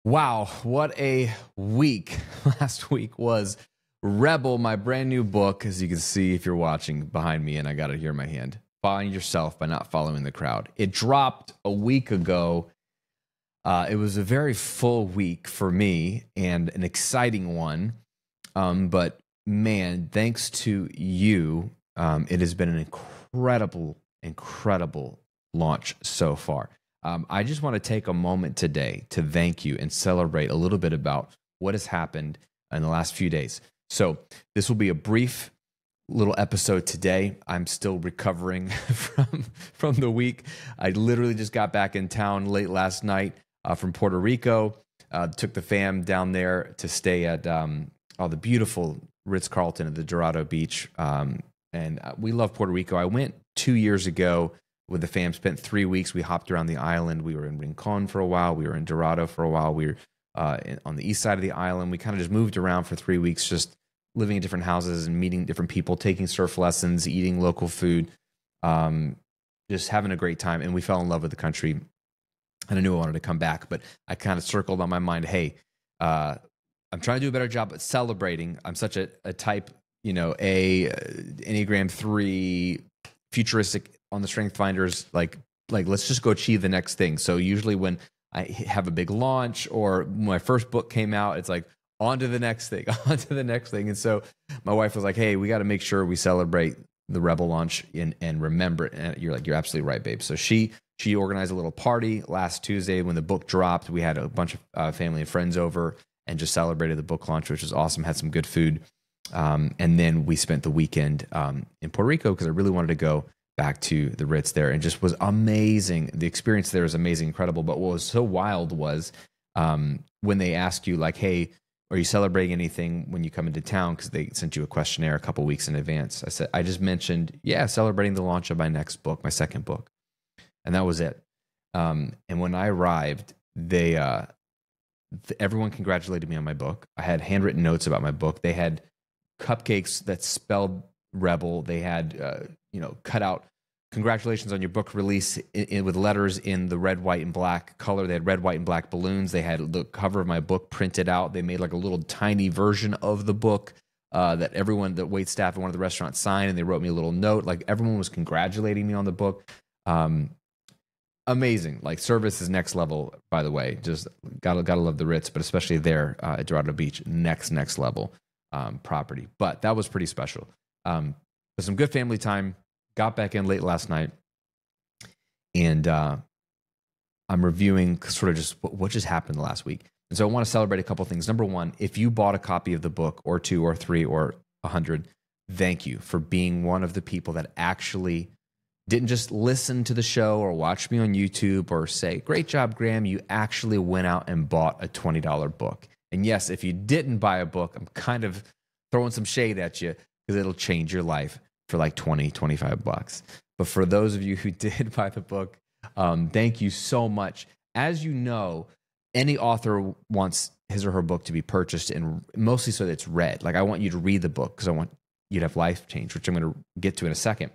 Wow, what a week. Last week was Rebel, my brand new book, as you can see if you're watching behind me, and I got it here in my hand. Find yourself by not following the crowd. It dropped a week ago. It was a very full week for me and an exciting one. But man, thanks to you, it has been an incredible launch so far. I just want to take a moment today to thank you and celebrate a little bit about what has happened in the last few days. So this will be a brief little episode today. I'm still recovering from the week. I literally just got back in town late last night from Puerto Rico. Took the fam down there to stay at the beautiful Ritz-Carlton at the Dorado Beach. And we love Puerto Rico. I went 2 years ago with the fam, spent 3 weeks. We hopped around the island. We were in Rincon for a while. We were in Dorado for a while. We were on the east side of the island. We kind of just moved around for 3 weeks, just living in different houses and meeting different people, taking surf lessons, eating local food, just having a great time. And we fell in love with the country. And I knew I wanted to come back, but I kind of circled on my mind, hey, I'm trying to do a better job at celebrating. I'm such a type, Enneagram 3, futuristic on the Strength Finders, like let's just go achieve the next thing. So usually when I have a big launch or when my first book came out, it's like on to the next thing, on to the next thing. And so my wife was like, hey, we got to make sure we celebrate the Rebel launch and remember it. And you're absolutely right, babe. So she organized a little party last Tuesday when the book dropped. We had a bunch of family and friends over and just celebrated the book launch, which was awesome. Had some good food. And then we spent the weekend in Puerto Rico because I really wanted to go back to the Ritz there, and just was amazing. The experience there was amazing, incredible. But what was so wild was when they asked you, like, hey, are you celebrating anything when you come into town? Because they sent you a questionnaire a couple weeks in advance. I just mentioned, celebrating the launch of my next book, my second book. And that was it. And when I arrived, everyone congratulated me on my book. I had handwritten notes about my book. They had cupcakes that spelled Rebel. They had, cut out congratulations on your book release with letters in the red, white, and black color. They had red, white, and black balloons. They had the cover of my book printed out. They made like a little tiny version of the book that everyone, the wait staff at one of the restaurants signed, and they wrote me a little note. Like everyone was congratulating me on the book. Amazing. Like service is next level, by the way. Just gotta love the Ritz, but especially there at Dorado Beach, next level property. But that was pretty special. But some good family time. Got back in late last night, and I'm reviewing sort of just what just happened last week. And so I want to celebrate a couple things. Number one, if you bought a copy of the book, or 2 or 3 or 100, thank you for being one of the people that actually didn't just listen to the show or watch me on YouTube or say, great job, Graham. You actually went out and bought a $20 book. And yes, if you didn't buy a book, I'm kind of throwing some shade at you because it'll change your life for like 20, 25 bucks. But for those of you who did buy the book, thank you so much. As you know, any author wants his or her book to be purchased, and mostly so that it's read. Like I want you to read the book because I want you to have life change, which I'm going to get to in a second.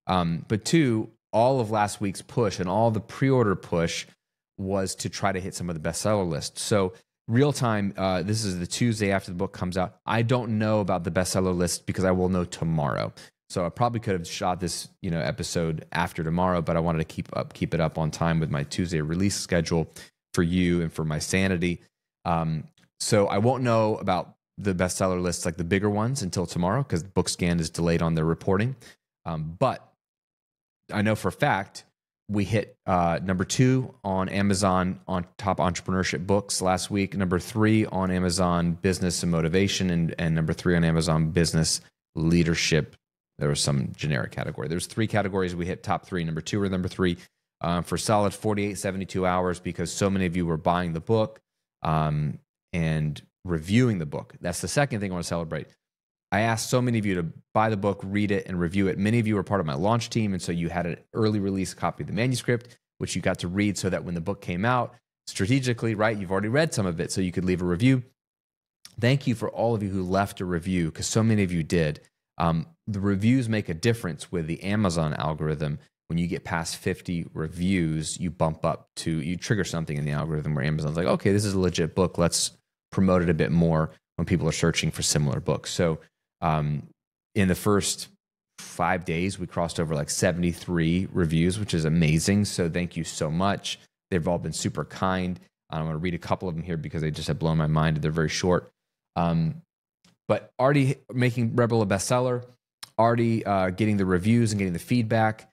But 2, all of last week's push and all the pre-order push was to try to hit some of the bestseller lists. So real time, this is the Tuesday after the book comes out. I don't know about the bestseller list because I will know tomorrow. So I probably could have shot this, episode after tomorrow, but I wanted to keep it up on time with my Tuesday release schedule for you and for my sanity. So I won't know about the bestseller lists, like the bigger ones, until tomorrow because BookScan is delayed on their reporting. But I know for a fact we hit number 2 on Amazon on top entrepreneurship books last week, number 3 on Amazon business and motivation, and number 3 on Amazon business leadership. There was some generic category. There's 3 categories. We hit top 3, number 2 or number 3 for solid 48, 72 hours because so many of you were buying the book and reviewing the book. That's the second thing I want to celebrate. I asked so many of you to buy the book, read it, and review it. Many of you were part of my launch team, and so you had an early release copy of the manuscript, which you got to read so that when the book came out, strategically, right, you've already read some of it, so you could leave a review. Thank you for all of you who left a review, because so many of you did. The reviews make a difference with the Amazon algorithm when you get past 50 reviews, you trigger something in the algorithm where Amazon's like, okay, this is a legit book. Let's promote it a bit more when people are searching for similar books. So in the first 5 days, we crossed over like 73 reviews, which is amazing. So thank you so much. They've all been super kind. I'm going to read a couple of them here because they just have blown my mind. They're very short. But already making Rebel a bestseller, already getting the reviews and getting the feedback,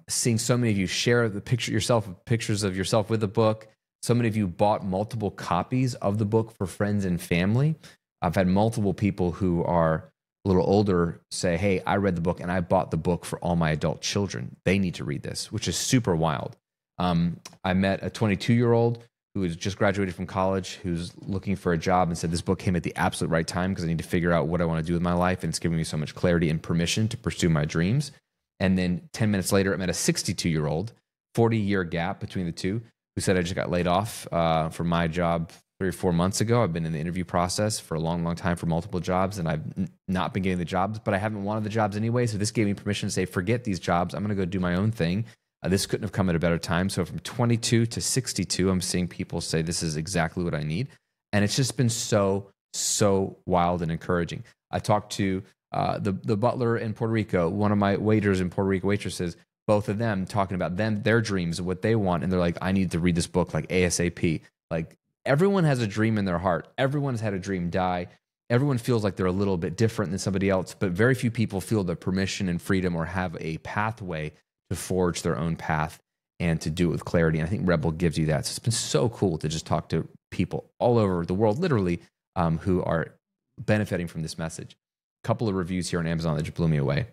seeing so many of you share pictures of yourself with the book. So many of you bought multiple copies of the book for friends and family. I've had multiple people who are a little older say, hey, I read the book and I bought the book for all my adult children. They need to read this, which is super wild. I met a 22-year-old who has just graduated from college, who's looking for a job, and said this book came at the absolute right time because I need to figure out what I want to do with my life, and it's giving me so much clarity and permission to pursue my dreams. And then 10 minutes later, I met a 62-year-old, 40-year gap between the two, who said, I just got laid off from my job 3 or 4 months ago. I've been in the interview process for a long, long time for multiple jobs, and I've not been getting the jobs, but I haven't wanted the jobs anyway. So this gave me permission to say, forget these jobs. I'm going to go do my own thing. This couldn't have come at a better time. So from 22 to 62, I'm seeing people say, this is exactly what I need. And it's just been so, so wild and encouraging. I talked to the butler in Puerto Rico, one of my waiters in Puerto Rico, waitresses, both of them talking about their dreams and what they want. And they're like, I need to read this book like ASAP. Like, everyone has a dream in their heart. Everyone has had a dream die. Everyone feels like they're a little bit different than somebody else, but very few people feel the permission and freedom or have a pathway to forge their own path and to do it with clarity. And I think Rebel gives you that. So it's been so cool to just talk to people all over the world, literally, who are benefiting from this message. A couple of reviews here on Amazon that just blew me away.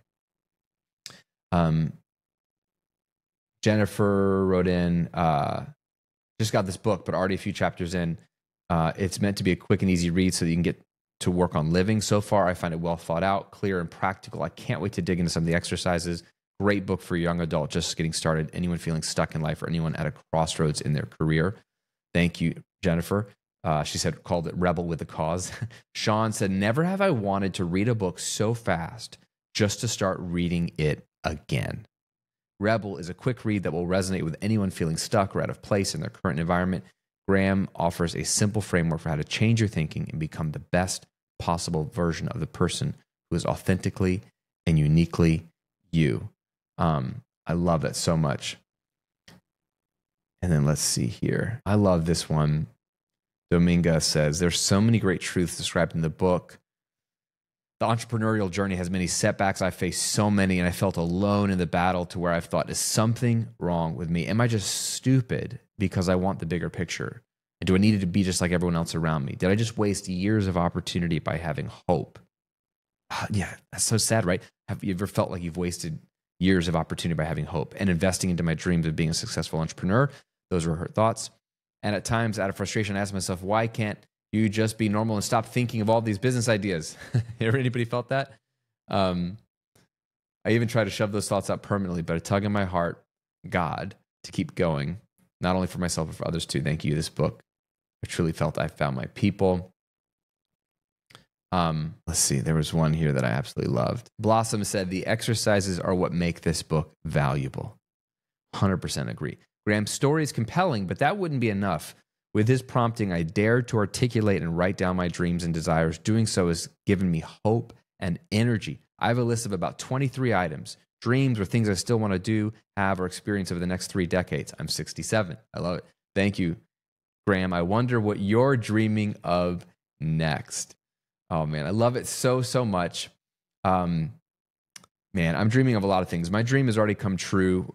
Jennifer wrote in, just got this book, but already a few chapters in. It's meant to be a quick and easy read so that you can get to work on living. So far, I find it well thought out, clear, and practical. I can't wait to dig into some of the exercises. Great book for a young adult just getting started, anyone feeling stuck in life, or anyone at a crossroads in their career. Thank you, Jennifer. She said, called it Rebel with a Cause. Sean said, never have I wanted to read a book so fast just to start reading it again. Rebel is a quick read that will resonate with anyone feeling stuck or out of place in their current environment. Graham offers a simple framework for how to change your thinking and become the best possible version of the person who is authentically and uniquely you. I love that so much. And then let's see here. I love this one. Dominga says, there's so many great truths described in the book. The entrepreneurial journey has many setbacks. I faced so many, and I felt alone in the battle to where I've thought, is something wrong with me? Am I just stupid because I want the bigger picture? And do I need to be just like everyone else around me? Did I just waste years of opportunity by having hope? Yeah, that's so sad, right? Have you ever felt like you've wasted years of opportunity by having hope and investing into my dreams of being a successful entrepreneur? Those were her thoughts. And at times, out of frustration, I asked myself, why can't you just be normal and stop thinking of all these business ideas? Ever anybody felt that? I even try to shove those thoughts out permanently, but a tug in my heart, God, to keep going, not only for myself, but for others too. Thank you, this book. I truly felt I found my people. Let's see, there was one here that I absolutely loved. Blossom said, the exercises are what make this book valuable. 100% agree. Graham's story is compelling, but that wouldn't be enough. With his prompting, I dared to articulate and write down my dreams and desires. Doing so has given me hope and energy. I have a list of about 23 items, dreams or things I still want to do, have, or experience over the next 3 decades. I'm 67. I love it. Thank you, Graham. I wonder what you're dreaming of next. Oh, man, I love it so, so much. Man, I'm dreaming of a lot of things. My dream has already come true.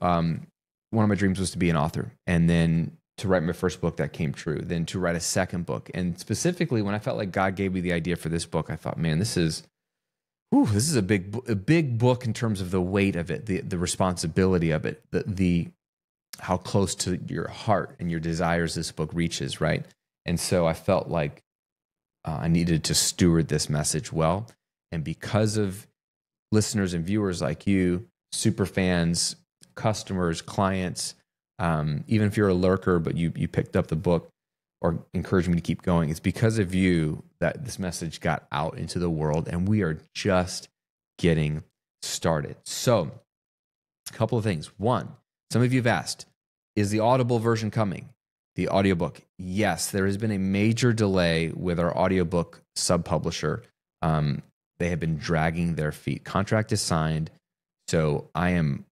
One of my dreams was to be an author, and then to write my first book. That came true. Then to write a second book. And specifically, when I felt like God gave me the idea for this book, I thought, man, this is a big book in terms of the weight of it, the responsibility of it, the how close to your heart and your desires this book reaches, right? And so I felt like I needed to steward this message well. And because of listeners and viewers like you, super fans, customers, clients, even if you're a lurker, but you picked up the book or encouraged me to keep going, it's because of you that this message got out into the world, and we are just getting started. So A couple of things. One, some of you have asked, is the Audible version coming? The audiobook. Yes, there has been a major delay with our audiobook sub-publisher. They have been dragging their feet. Contract is signed. So I am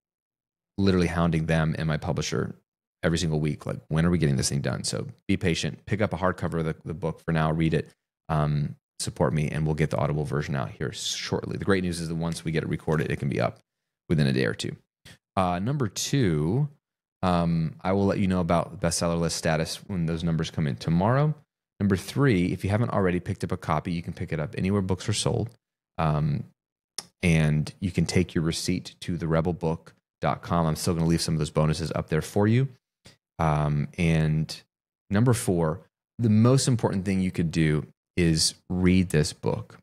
literally hounding them and my publisher every single week. Like, when are we getting this thing done? So be patient. Pick up a hardcover of the book for now. Read it. Support me, and we'll get the Audible version out here shortly. The great news is that once we get it recorded, it can be up within a day or two. Number two, I will let you know about bestseller list status when those numbers come in tomorrow. Number three, if you haven't already picked up a copy, you can pick it up anywhere books are sold. And you can take your receipt to therebelbook.com. I'm still going to leave some of those bonuses up there for you. And number four, the most important thing you could do is read this book,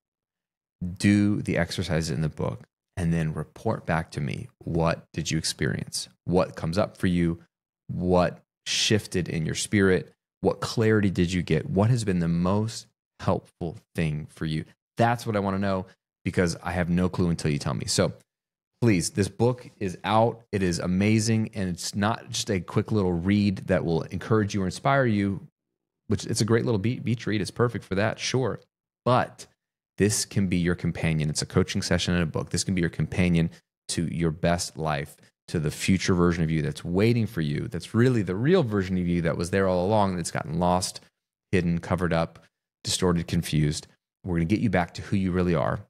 do the exercises in the book, and then report back to me. What did you experience? What comes up for you? What shifted in your spirit? What clarity did you get? What has been the most helpful thing for you? That's what I want to know, because I have no clue until you tell me. So please, this book is out. It is amazing. And it's not just a quick little read that will encourage you or inspire you, which it's a great little beach read. It's perfect for that, sure. But this can be your companion. It's a coaching session and a book. This can be your companion to your best life, to the future version of you that's waiting for you, that's really the real version of you that was there all along, that's gotten lost, hidden, covered up, distorted, confused. We're going to get you back to who you really are,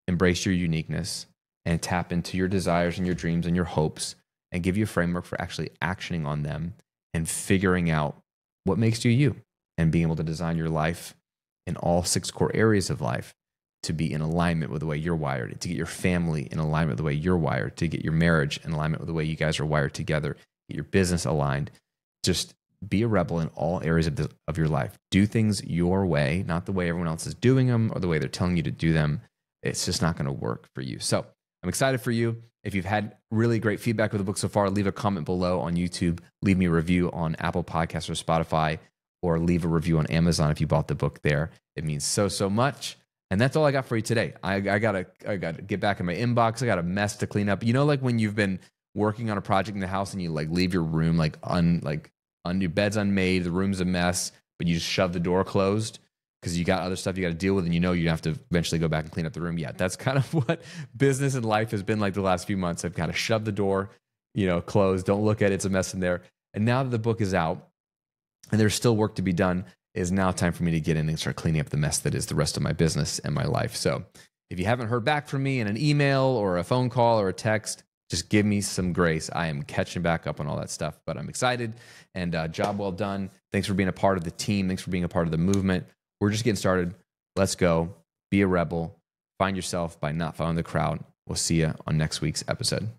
embrace your uniqueness, and tap into your desires and your dreams and your hopes, and give you a framework for actually actioning on them and figuring out what makes you you, and being able to design your life in all 6 core areas of life to be in alignment with the way you're wired, to get your family in alignment with the way you're wired, to get your marriage in alignment with the way you guys are wired together, get your business aligned. Just be a rebel in all areas of your life. Do things your way, not the way everyone else is doing them or the way they're telling you to do them. It's just not going to work for you. So I'm excited for you. If you've had really great feedback with the book so far, leave a comment below on YouTube, leave me a review on Apple Podcasts or Spotify, or leave a review on Amazon if you bought the book there. It means so much. And that's all I got for you today. I gotta get back in my inbox. I got a mess to clean up. You know, like when you've been working on a project in the house and you like leave your room your bed's unmade, the room's a mess, but you just shove the door closed because you got other stuff you got to deal with, and you know you have to eventually go back and clean up the room. Yeah, that's kind of what business and life has been like the last few months. I've kind of shoved the door, closed. Don't look at it. It's a mess in there. And now that the book is out and there's still work to be done, it is now time for me to get in and start cleaning up the mess that is the rest of my business and my life. So if you haven't heard back from me in an email or a phone call or a text, just give me some grace. I am catching back up on all that stuff, but I'm excited, and job well done. Thanks for being a part of the team. Thanks for being a part of the movement. We're just getting started. Let's go. Be a rebel. Find yourself by not following the crowd. We'll see you on next week's episode.